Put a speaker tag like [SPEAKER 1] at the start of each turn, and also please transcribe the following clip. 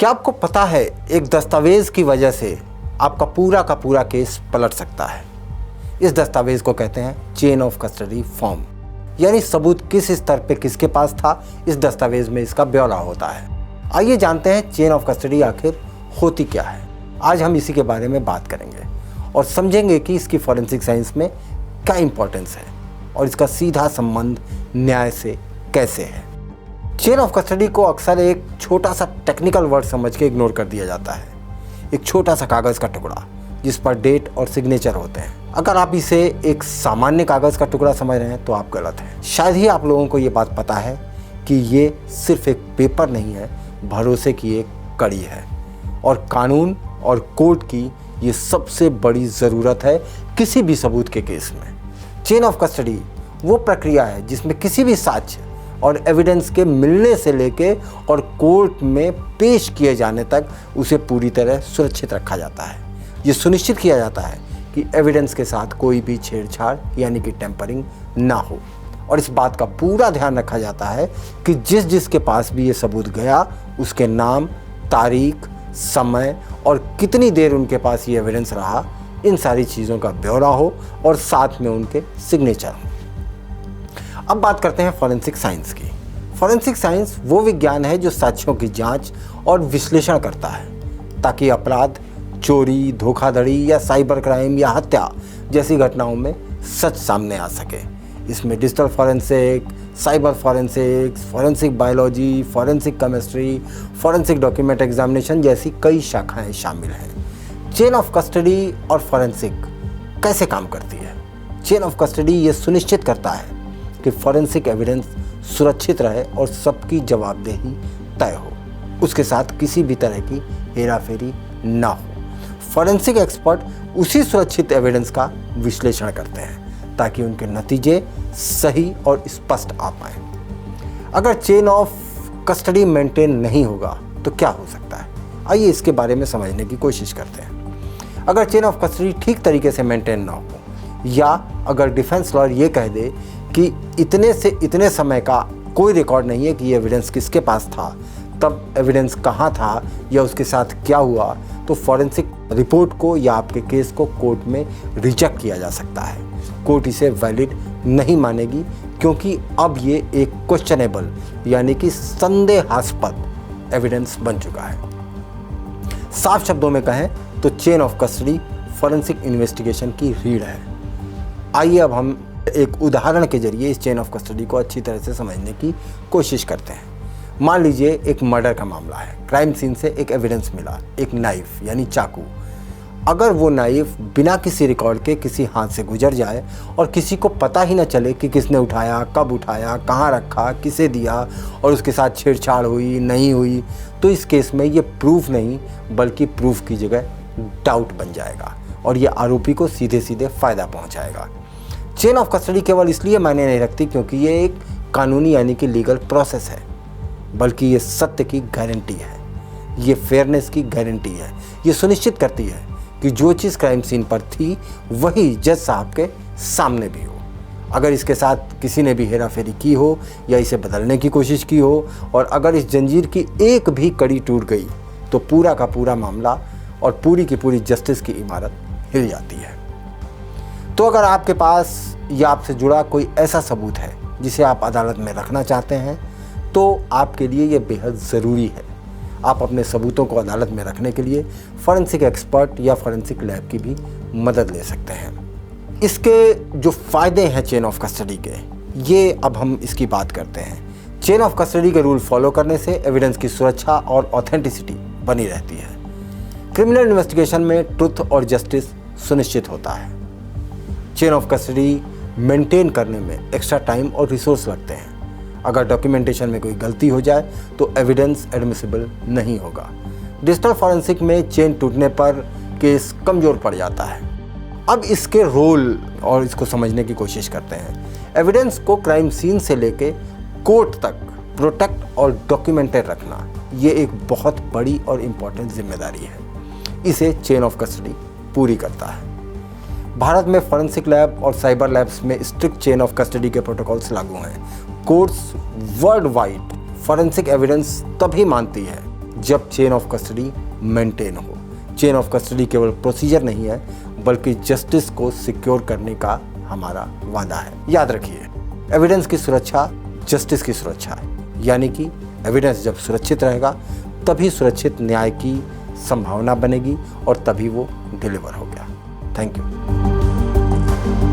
[SPEAKER 1] क्या आपको पता है एक दस्तावेज की वजह से आपका पूरा का पूरा केस पलट सकता है। इस दस्तावेज को कहते हैं चेन ऑफ कस्टडी फॉर्म, यानी सबूत किस स्तर पे किसके पास था, इस दस्तावेज में इसका ब्यौरा होता है। आइए जानते हैं चेन ऑफ कस्टडी आखिर होती क्या है। आज हम इसी के बारे में बात करेंगे और समझेंगे कि इसकी फॉरेंसिक साइंस में क्या इंपॉर्टेंस है और इसका सीधा संबंध न्याय से कैसे है। चेन ऑफ कस्टडी को अक्सर एक छोटा सा टेक्निकल वर्ड समझ के इग्नोर कर दिया जाता है। एक छोटा सा कागज़ का टुकड़ा जिस पर डेट और सिग्नेचर होते हैं। अगर आप इसे एक सामान्य कागज़ का टुकड़ा समझ रहे हैं तो आप गलत हैं। शायद ही आप लोगों को ये बात पता है कि ये सिर्फ एक पेपर नहीं है, भरोसे की एक कड़ी है और कानून और कोर्ट की ये सबसे बड़ी ज़रूरत है किसी भी सबूत के केस में। चेन ऑफ कस्टडी वो प्रक्रिया है जिसमें किसी भी साक्ष्य और एविडेंस के मिलने से लेके और कोर्ट में पेश किए जाने तक उसे पूरी तरह सुरक्षित रखा जाता है। ये सुनिश्चित किया जाता है कि एविडेंस के साथ कोई भी छेड़छाड़ यानी कि टेम्परिंग ना हो और इस बात का पूरा ध्यान रखा जाता है कि जिसके पास भी ये सबूत गया उसके नाम, तारीख, समय और कितनी देर उनके पास ये एविडेंस रहा, इन सारी चीज़ों का ब्यौरा हो और साथ में उनके सिग्नेचर हो। अब बात करते हैं फॉरेंसिक साइंस की। फॉरेंसिक साइंस वो विज्ञान है जो साक्ष्यों की जांच और विश्लेषण करता है ताकि अपराध, चोरी, धोखाधड़ी या साइबर क्राइम या हत्या जैसी घटनाओं में सच सामने आ सके। इसमें digital forensic, cyber forensic, forensic biology, forensic chemistry, forensic document examination जैसी कई शाखाएं शामिल हैं। चेन ऑफ कस्टडी और फॉरेंसिक कैसे काम करती है? चेन ऑफ कस्टडी ये सुनिश्चित करता है कि फॉरेंसिक एविडेंस सुरक्षित रहे और सबकी जवाबदेही तय हो, उसके साथ किसी भी तरह की हेराफेरी ना हो। फॉरेंसिक एक्सपर्ट उसी सुरक्षित एविडेंस का विश्लेषण करते हैं ताकि उनके नतीजे सही और स्पष्ट आ पाए। अगर चेन ऑफ कस्टडी मेंटेन नहीं होगा तो क्या हो सकता है? आइए इसके बारे में समझने की कोशिश करते हैं। अगर चेन ऑफ कस्टडी ठीक तरीके से मेंटेन ना हो या अगर डिफेंस लॉयर ये कह दे कि इतने से इतने समय का कोई रिकॉर्ड नहीं है कि ये एविडेंस किसके पास था, तब एविडेंस कहाँ था या उसके साथ क्या हुआ, तो फॉरेंसिक रिपोर्ट को या आपके केस को कोर्ट में रिजेक्ट किया जा सकता है। कोर्ट इसे वैलिड नहीं मानेगी क्योंकि अब ये एक क्वेश्चनेबल यानी कि संदेहास्पद एविडेंस बन चुका है। साफ शब्दों में कहें तो chain of custody forensic investigation की रीढ़ है। आइए अब हम एक उदाहरण के जरिए इस चेन ऑफ कस्टडी को अच्छी तरह से समझने की कोशिश करते हैं। मान लीजिए एक मर्डर का मामला है। क्राइम सीन से एक एविडेंस मिला, एक नाइफ यानी चाकू। अगर वो नाइफ बिना किसी रिकॉर्ड के किसी हाथ से गुजर जाए और किसी को पता ही ना चले कि किसने उठाया, कब उठाया, कहाँ रखा, किसे दिया और उसके साथ छेड़छाड़ हुई नहीं हुई, तो इस केस में ये प्रूफ नहीं बल्कि प्रूफ की जगह डाउट बन जाएगा और ये आरोपी को सीधे सीधे फ़ायदा पहुँचाएगा। चेन ऑफ कस्टडी केवल इसलिए मायने नहीं रखती क्योंकि ये एक कानूनी यानी कि लीगल प्रोसेस है, बल्कि ये सत्य की गारंटी है, ये फेयरनेस की गारंटी है। ये सुनिश्चित करती है कि जो चीज़ क्राइम सीन पर थी वही जज साहब के सामने भी हो। अगर इसके साथ किसी ने भी हेराफेरी की हो या इसे बदलने की कोशिश की हो और अगर इस जंजीर की एक भी कड़ी टूट गई तो पूरा का पूरा मामला और पूरी की पूरी जस्टिस की इमारत हिल जाती है। तो अगर आपके पास या आपसे जुड़ा कोई ऐसा सबूत है जिसे आप अदालत में रखना चाहते हैं तो आपके लिए ये बेहद ज़रूरी है। आप अपने सबूतों को अदालत में रखने के लिए फॉरेंसिक एक्सपर्ट या फॉरेंसिक लैब की भी मदद ले सकते हैं। इसके जो फ़ायदे हैं चेन ऑफ कस्टडी के, ये अब हम इसकी बात करते हैं। चेन ऑफ कस्टडी के रूल फॉलो करने से एविडेंस की सुरक्षा और ऑथेंटिसिटी बनी रहती है। क्रिमिनल इन्वेस्टिगेशन में ट्रुथ और जस्टिस सुनिश्चित होता है। चेन ऑफ कस्टडी मेंटेन करने में एक्स्ट्रा टाइम और रिसोर्स लगते हैं। अगर डॉक्यूमेंटेशन में कोई गलती हो जाए तो एविडेंस एडमिसिबल नहीं होगा। डिजिटल फॉरेंसिक में चेन टूटने पर केस कमज़ोर पड़ जाता है। अब इसके रोल और इसको समझने की कोशिश करते हैं। एविडेंस को क्राइम सीन से लेके कोर्ट तक प्रोटेक्ट और डॉक्यूमेंटेड रखना ये एक बहुत बड़ी और इम्पॉर्टेंट जिम्मेदारी है। इसे चेन ऑफ कस्टडी पूरी करता है। भारत में फॉरेंसिक लैब और साइबर लैब्स में स्ट्रिक्ट चेन ऑफ कस्टडी के प्रोटोकॉल्स लागू हैं। Courts world wide forensic evidence तभी मानती है जब चेन ऑफ कस्टडी मेंटेन हो। चेन ऑफ कस्टडी केवल प्रोसीजर नहीं है, बल्कि जस्टिस को सिक्योर करने का हमारा वादा है। याद रखिए, एविडेंस की सुरक्षा जस्टिस की सुरक्षा है, यानी कि एविडेंस जब सुरक्षित रहेगा तभी सुरक्षित न्याय की संभावना बनेगी और तभी वो डिलीवर हो गया। Thank you.